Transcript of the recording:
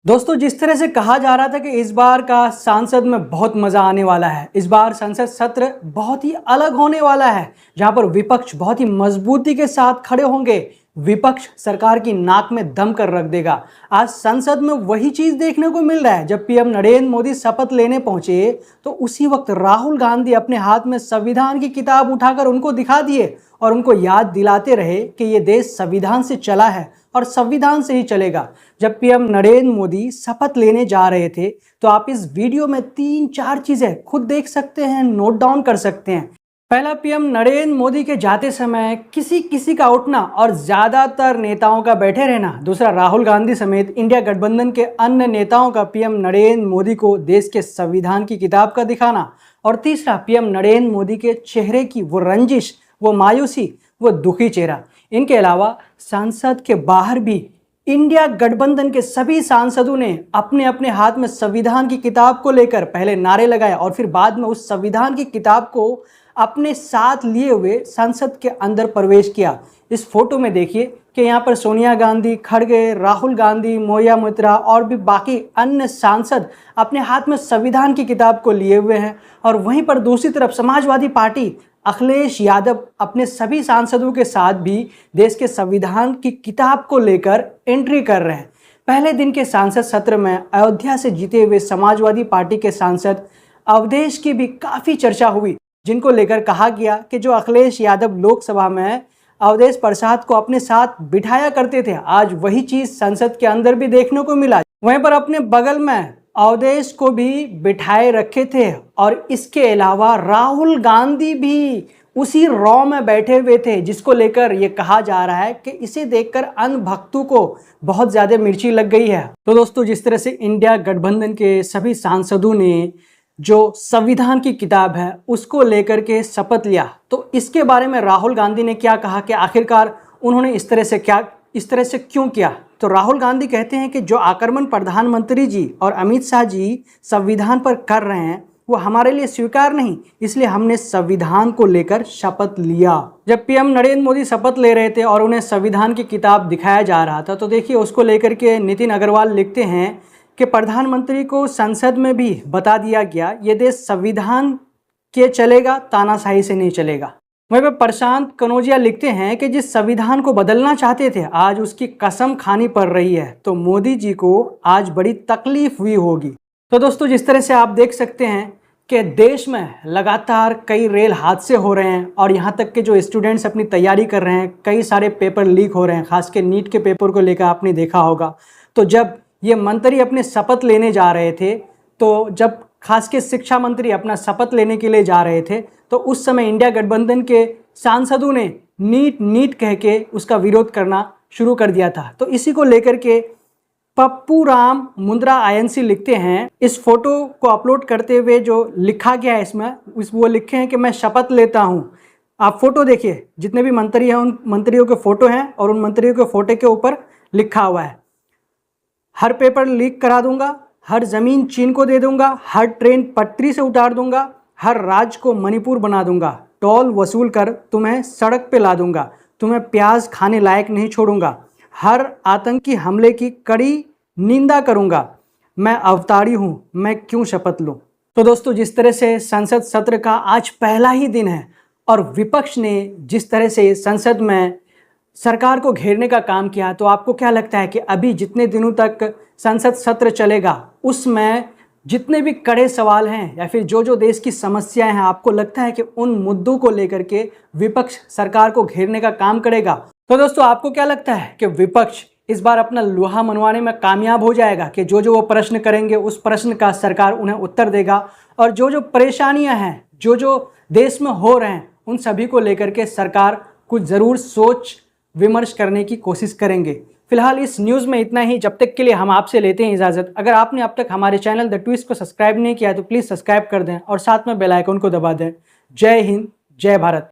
दोस्तों, जिस तरह से कहा जा रहा था कि इस बार का संसद में बहुत मज़ा आने वाला है, इस बार संसद सत्र बहुत ही अलग होने वाला है, जहां पर विपक्ष बहुत ही मजबूती के साथ खड़े होंगे। विपक्ष सरकार की नाक में दम कर रख देगा। आज संसद में वही चीज़ देखने को मिल रहा है। जब पीएम नरेंद्र मोदी शपथ लेने पहुंचे तो उसी वक्त राहुल गांधी अपने हाथ में संविधान की किताब उठाकर उनको दिखा दिए और उनको याद दिलाते रहे कि ये देश संविधान से चला है और संविधान से ही चलेगा। जब पीएम नरेंद्र मोदी शपथ लेने जा रहे थे तो आप इस वीडियो में 3-4 चीजें खुद देख सकते हैं, नोट डाउन कर सकते हैं। पहला, पीएम नरेंद्र मोदी के जाते समय किसी किसी का उठना और ज्यादातर नेताओं का बैठे रहना। दूसरा, राहुल गांधी समेत इंडिया गठबंधन के अन्य नेताओं का पीएम नरेंद्र मोदी को देश के संविधान की किताब का दिखाना। और तीसरा, पीएम नरेंद्र मोदी के चेहरे की वो रंजिश, वो मायूसी, वो दुखी चेहरा। इनके अलावा संसद के बाहर भी इंडिया गठबंधन के सभी सांसदों ने अपने अपने हाथ में संविधान की किताब को लेकर पहले नारे लगाए और फिर बाद में उस संविधान की किताब को अपने साथ लिए हुए संसद के अंदर प्रवेश किया। इस फोटो में देखिए कि यहाँ पर सोनिया गांधी, खड़गे, राहुल गांधी, मौया मित्रा और भी बाकी अन्य सांसद अपने हाथ में संविधान की किताब को लिए हुए हैं। और वहीं पर दूसरी तरफ समाजवादी पार्टी अखिलेश यादव अपने सभी सांसदों के साथ भी देश के संविधान की किताब को लेकर एंट्री कर रहे हैं। पहले दिन के सांसद सत्र में अयोध्या से जीते हुए समाजवादी पार्टी के सांसद अवधेश की भी काफ़ी चर्चा हुई, जिनको लेकर कहा गया कि जो अखिलेश यादव लोकसभा में अवधेश प्रसाद को अपने साथ बिठाया करते थे, आज वही चीज़ संसद के अंदर भी देखने को मिला। वहीं पर अपने बगल में अवधेश को भी बिठाए रखे थे और इसके अलावा राहुल गांधी भी उसी रॉ में बैठे हुए थे, जिसको लेकर ये कहा जा रहा है कि इसे देखकर अन्य भक्तों को बहुत ज़्यादा मिर्ची लग गई है। तो दोस्तों, जिस तरह से इंडिया गठबंधन के सभी सांसदों ने जो संविधान की किताब है उसको लेकर के शपथ लिया, तो इसके बारे में राहुल गांधी ने क्या कहा कि आखिरकार उन्होंने इस तरह से क्यों किया। तो राहुल गांधी कहते हैं कि जो आक्रमण प्रधानमंत्री जी और अमित शाह जी संविधान पर कर रहे हैं वो हमारे लिए स्वीकार नहीं, इसलिए हमने संविधान को लेकर शपथ लिया। जब पीएम नरेंद्र मोदी शपथ ले रहे थे और उन्हें संविधान की किताब दिखाया जा रहा था तो देखिए उसको लेकर के नितिन अग्रवाल लिखते हैं कि प्रधानमंत्री को संसद में भी बता दिया गया ये देश संविधान के चलेगा, तानाशाही से नहीं चलेगा। वहीं पर प्रशांत कनौजिया लिखते हैं कि जिस संविधान को बदलना चाहते थे आज उसकी कसम खानी पड़ रही है, तो मोदी जी को आज बड़ी तकलीफ हुई होगी। तो दोस्तों, जिस तरह से आप देख सकते हैं कि देश में लगातार कई रेल हादसे हो रहे हैं और यहाँ तक कि जो स्टूडेंट्स अपनी तैयारी कर रहे हैं, कई सारे पेपर लीक हो रहे हैं, खासकर नीट के पेपर को लेकर आपने देखा होगा। तो जब ये मंत्री अपने शपथ लेने जा रहे थे, तो जब खासकर शिक्षा मंत्री अपना शपथ लेने के लिए जा रहे थे तो उस समय इंडिया गठबंधन के सांसदों ने नीट कह के उसका विरोध करना शुरू कर दिया था। तो इसी को लेकर के पप्पू राम मुंद्रा आईएनसी लिखते हैं, इस फोटो को अपलोड करते हुए जो लिखा गया है इसमें वो लिखे हैं कि मैं शपथ लेता हूँ। आप फोटो देखिए, जितने भी मंत्री हैं उन मंत्रियों के फोटो हैं और उन मंत्रियों के फोटो के ऊपर लिखा हुआ है हर पेपर लीक करा दूंगा, हर जमीन चीन को दे दूंगा, हर ट्रेन पटरी से उतार दूंगा, हर राज्य को मणिपुर बना दूंगा, टोल वसूल कर तुम्हें सड़क पे ला दूंगा, तुम्हें प्याज खाने लायक नहीं छोड़ूंगा, हर आतंकी हमले की कड़ी निंदा करूंगा, मैं अवतारी हूं, मैं क्यों शपथ लूं। तो दोस्तों, जिस तरह से संसद सत्र का आज पहला ही दिन है और विपक्ष ने जिस तरह से संसद में सरकार को घेरने का काम किया, तो आपको क्या लगता है कि अभी जितने दिनों तक संसद सत्र चलेगा उसमें जितने भी कड़े सवाल हैं या फिर जो देश की समस्याएं हैं, आपको लगता है कि उन मुद्दों को लेकर के विपक्ष सरकार को घेरने का काम करेगा? तो दोस्तों, आपको क्या लगता है कि विपक्ष इस बार अपना लोहा मनवाने में कामयाब हो जाएगा कि जो वो प्रश्न करेंगे उस प्रश्न का सरकार उन्हें उत्तर देगा और जो परेशानियां हैं, जो देश में हो रहे हैं, उन सभी को लेकर के सरकार कुछ ज़रूर सोच विमर्श करने की कोशिश करेंगे। फिलहाल इस न्यूज़ में इतना ही। जब तक के लिए हम आपसे लेते हैं इजाज़त। अगर आपने अब तक हमारे चैनल द ट्विस्ट को सब्सक्राइब नहीं किया है तो प्लीज़ सब्सक्राइब कर दें और साथ में बेल आइकन को दबा दें। जय हिंद, जय भारत।